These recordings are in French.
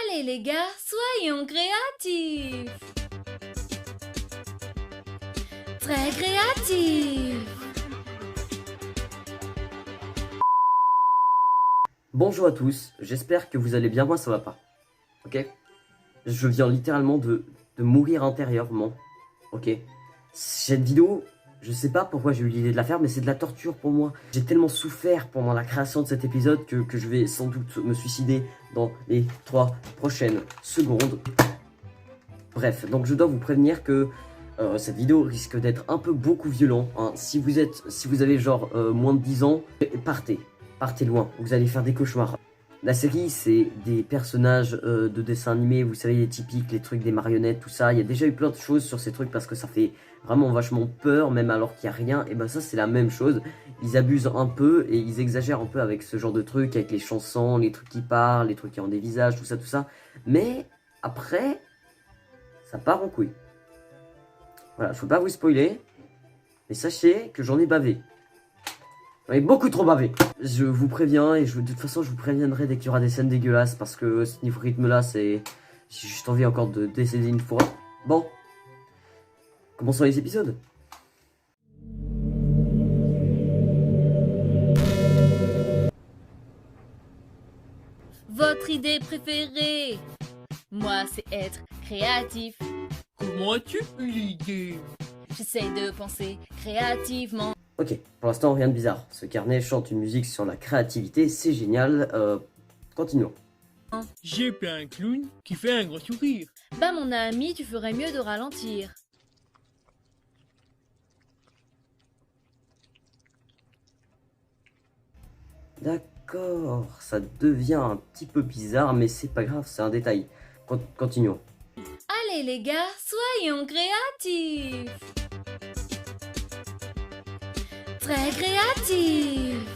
Allez les gars, soyons créatifs. Très créatifs. Bonjour à tous, j'espère que vous allez bien, moi ça va pas. Ok? Je viens littéralement de mourir intérieurement. Ok? Cette vidéo, je sais pas pourquoi j'ai eu l'idée de la faire, mais c'est de la torture pour moi. J'ai tellement souffert pendant la création de cet épisode que je vais sans doute me suicider dans les 3 prochaines secondes. Bref, donc je dois vous prévenir que cette vidéo risque d'être un peu beaucoup violent. Hein. Si vous avez genre moins de 10 ans, partez loin, vous allez faire des cauchemars. La série, c'est des personnages de dessins animés, vous savez, les typiques, les trucs des marionnettes, tout ça. Il y a déjà eu plein de choses sur ces trucs parce que ça fait vraiment vachement peur, même alors qu'il n'y a rien. Et ben ça, c'est la même chose. Ils abusent un peu et ils exagèrent un peu avec ce genre de trucs, avec les chansons, les trucs qui parlent, les trucs qui ont des visages, tout ça, tout ça. Mais après, ça part en couille. Voilà, je ne peux pas vous spoiler, mais sachez que j'en ai bavé. J'en ai beaucoup trop bavé. Je vous préviens, et de toute façon je vous préviendrai dès qu'il y aura des scènes dégueulasses, parce que ce niveau rythme là, c'est... J'ai juste envie encore de décéder une fois. Bon, commençons les épisodes. Votre idée préférée? Moi, c'est être créatif. Comment as-tu eu l'idée? J'essaie de penser créativement. Ok, pour l'instant rien de bizarre. Ce carnet chante une musique sur la créativité, c'est génial. Continuons. J'ai plein un clown qui fait un grand sourire. Bah mon ami, tu ferais mieux de ralentir. D'accord, ça devient un petit peu bizarre, mais c'est pas grave, c'est un détail. Continuons. Allez les gars, soyons créatifs. Très créatifs.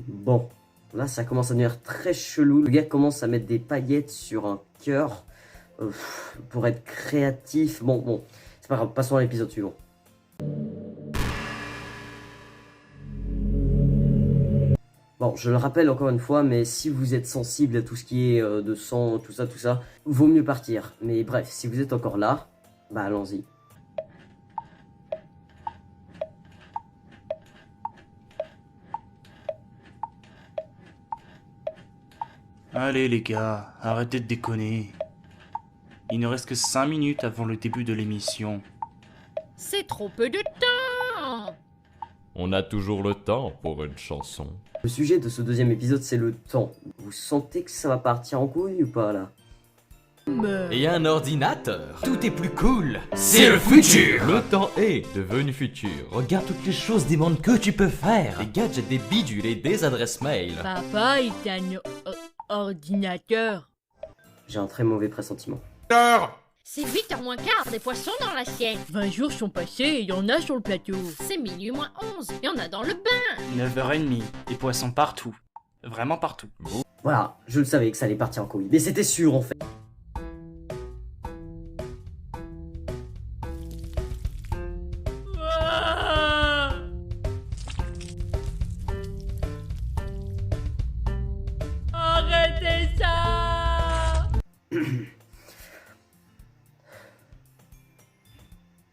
Bon, là ça commence à devenir très chelou. Le gars commence à mettre des paillettes sur un cœur pour être créatif. Bon, c'est pas grave, passons à l'épisode suivant. Bon, je le rappelle encore une fois, mais si vous êtes sensible à tout ce qui est de sang, tout ça, vaut mieux partir. Mais bref, si vous êtes encore là, bah allons-y. Allez les gars, arrêtez de déconner. Il ne reste que 5 minutes avant le début de l'émission. C'est trop peu de temps. On a toujours le temps pour une chanson. Le sujet de ce deuxième épisode, c'est le temps. Vous sentez que ça va partir en couille ou pas là? Et un ordinateur. Tout est plus cool. C'est le futur. Le temps est devenu futur. Regarde toutes les choses des mondes que tu peux faire. Des gadgets, des bidules et des adresses mail. Papa est un ordinateur. J'ai un très mauvais pressentiment. C'est 8h moins quart, des poissons dans l'assiette. 20 jours sont passés et il y en a sur le plateau. C'est minuit moins 11, il y en a dans le bain. 9h30, des poissons partout. Vraiment partout. Voilà, je le savais que ça allait partir en couille. Mais c'était sûr en fait. Arrêtez ça.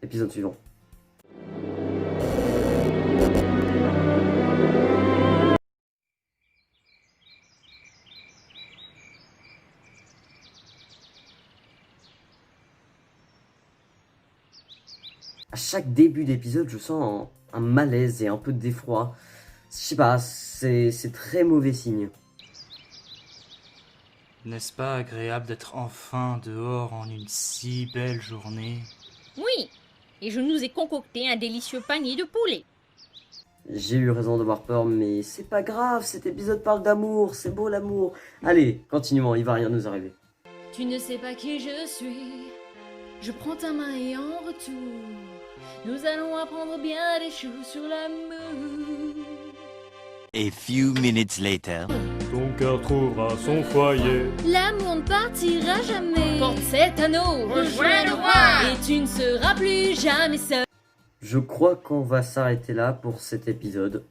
Épisode suivant. À chaque début d'épisode, je sens un malaise et un peu d'effroi. Je sais pas, c'est très mauvais signe. N'est-ce pas agréable d'être enfin dehors en une si belle journée? Oui, et je nous ai concocté un délicieux panier de poulet. J'ai eu raison d'avoir peur, mais c'est pas grave, cet épisode parle d'amour, c'est beau l'amour. Allez, continuons, il va rien nous arriver. Tu ne sais pas qui je suis. Je prends ta main et en retour, nous allons apprendre bien des choses sur l'amour. A few minutes later. Ton cœur trouvera son foyer. L'amour ne partira jamais. Porte cet anneau, rejoins le roi, et tu ne seras plus jamais seul. Je crois qu'on va s'arrêter là pour cet épisode.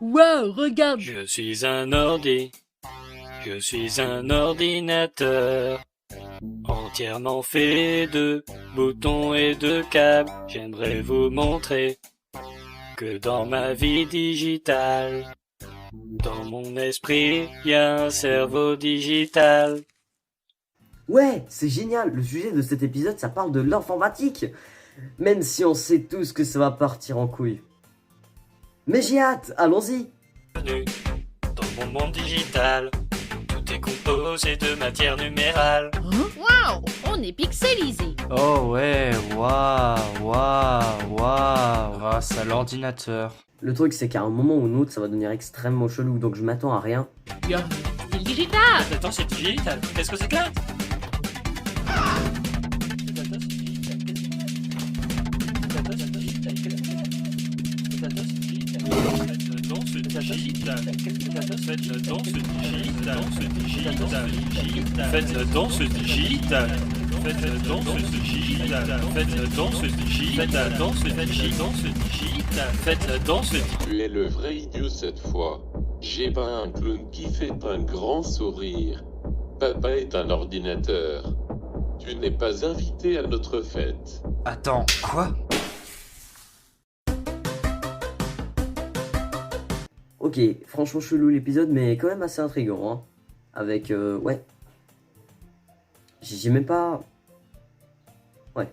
Wow, regarde. Je suis un ordi. Je suis un ordinateur. Entièrement fait de boutons et de câbles. J'aimerais vous montrer que dans ma vie digitale, dans mon esprit, y a un cerveau digital. Ouais, c'est génial, le sujet de cet épisode, ça parle de l'informatique. Même si on sait tous que ça va partir en couille. Mais j'ai hâte, allons-y. Bienvenue dans mon monde digital, tout est composé de matière numérale. Waouh, on est pixelisé. Oh ouais, waouh. Grâce à l'ordinateur. Le truc, c'est qu'à un moment ou un autre, ça va devenir extrêmement chelou, donc je m'attends à rien. C'est le digital. Attends, c'est digital. Qu'est-ce que c'est que là? Faites-le dans ce digital. Faites-le dans ce digital. Faites-le dans ce digital. Faites-le dans ce digital. Faites-le dans ce digital. Tu es le vrai idiot cette fois. J'ai pas un clown qui fait un grand sourire. Papa est un ordinateur. Tu n'es pas invité à notre fête. Attends, quoi? Ok, franchement chelou l'épisode, mais quand même assez intriguant, hein. Avec, ouais. J'ai même pas... Ouais.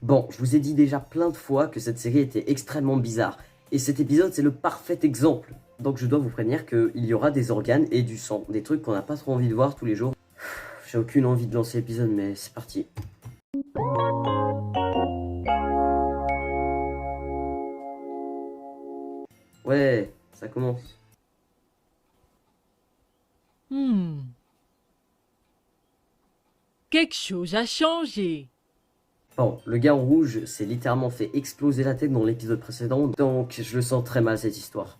Bon, je vous ai dit déjà plein de fois que cette série était extrêmement bizarre. Et cet épisode, c'est le parfait exemple. Donc je dois vous prévenir qu'il y aura des organes et du sang. Des trucs qu'on n'a pas trop envie de voir tous les jours. J'ai aucune envie de lancer l'épisode, mais c'est parti. Ouais, ça commence. Quelque chose a changé. Bon, le gars en rouge s'est littéralement fait exploser la tête dans l'épisode précédent, donc je le sens très mal cette histoire.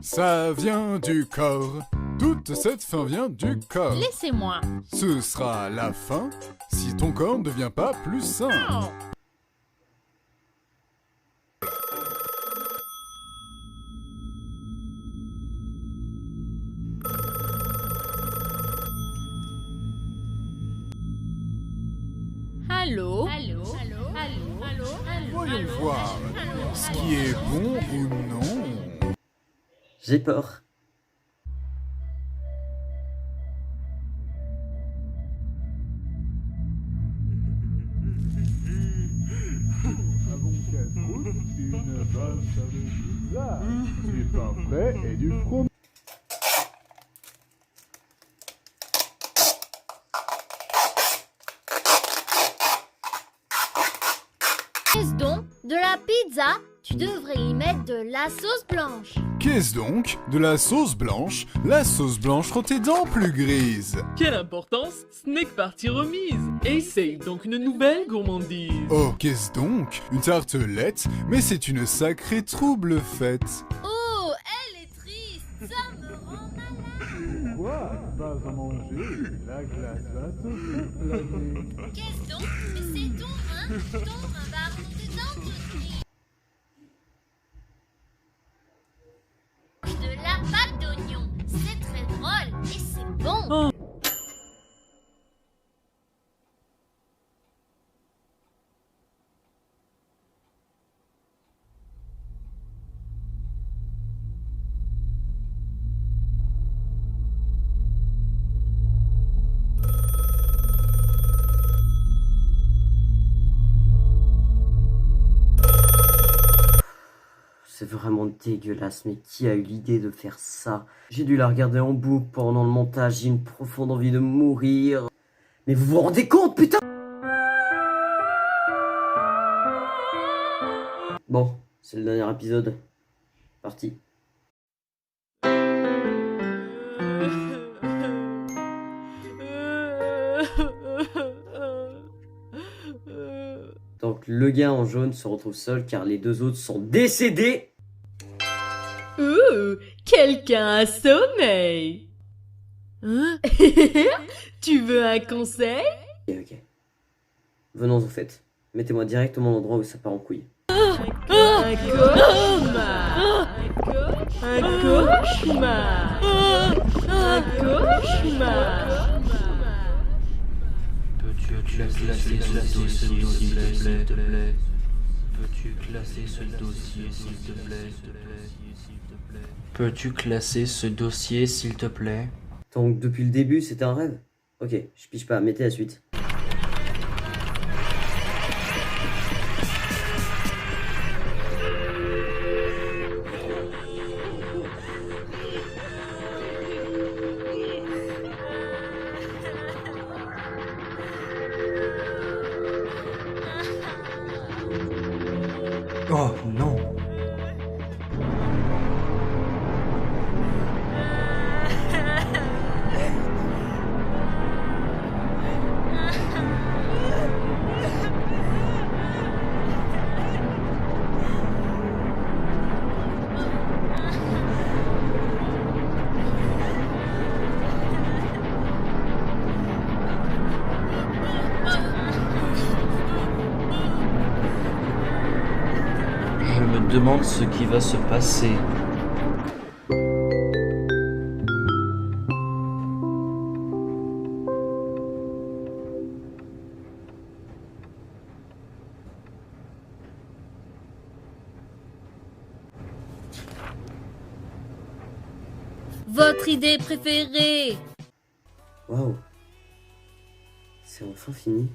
Ça vient du corps. Toute cette fin vient du corps. Laissez-moi. Ce sera la fin si ton corps ne devient pas plus sain. Oh. Allô? Voyons voir ce qui est bon ou non. J'ai peur. Avons casse-croûte, une bonne de pizza, du pain frais et du fromage. Qu'est-ce donc? De la pizza? Tu devrais y mettre de la sauce blanche. Qu'est-ce donc? De la sauce blanche? La sauce blanche rend tes dents plus grises. Quelle importance, ce n'est que partie remise. Essaye donc une nouvelle gourmandise. Oh, qu'est-ce donc? Une tartelette? Mais c'est une sacrée trouble fête. Oh, elle est triste, ça me rend malade. Quoi? Pas à manger? La glace va te faire planer. Qu'est-ce donc? Mais c'est ton rein va remonter dans ton nez. De la pâte d'oignon, c'est très drôle et c'est bon. c'est vraiment dégueulasse, mais qui a eu l'idée de faire ça? J'ai dû la regarder en boucle pendant le montage, j'ai une profonde envie de mourir. Mais vous vous rendez compte, putain? Bon, c'est le dernier épisode. Parti. Donc le gars en jaune se retrouve seul car les deux autres sont décédés. Quelqu'un a sommeil. Hein? Tu veux un conseil? Ok. Venons au fait. Mettez-moi directement l'endroit où ça part en couille. Un cauchemar. Un cauchemar. Un cauchemar. Peux-tu classer ce dossier, s'il te plaît? Peux-tu classer ce dossier, s'il te plaît? Peux-tu classer ce dossier, s'il te plaît? Donc depuis le début, c'était un rêve? Ok, je pige pas, mettez la suite. Oh non! Je me demande ce qui va se passer. Votre idée préférée? Waouh. C'est enfin fini.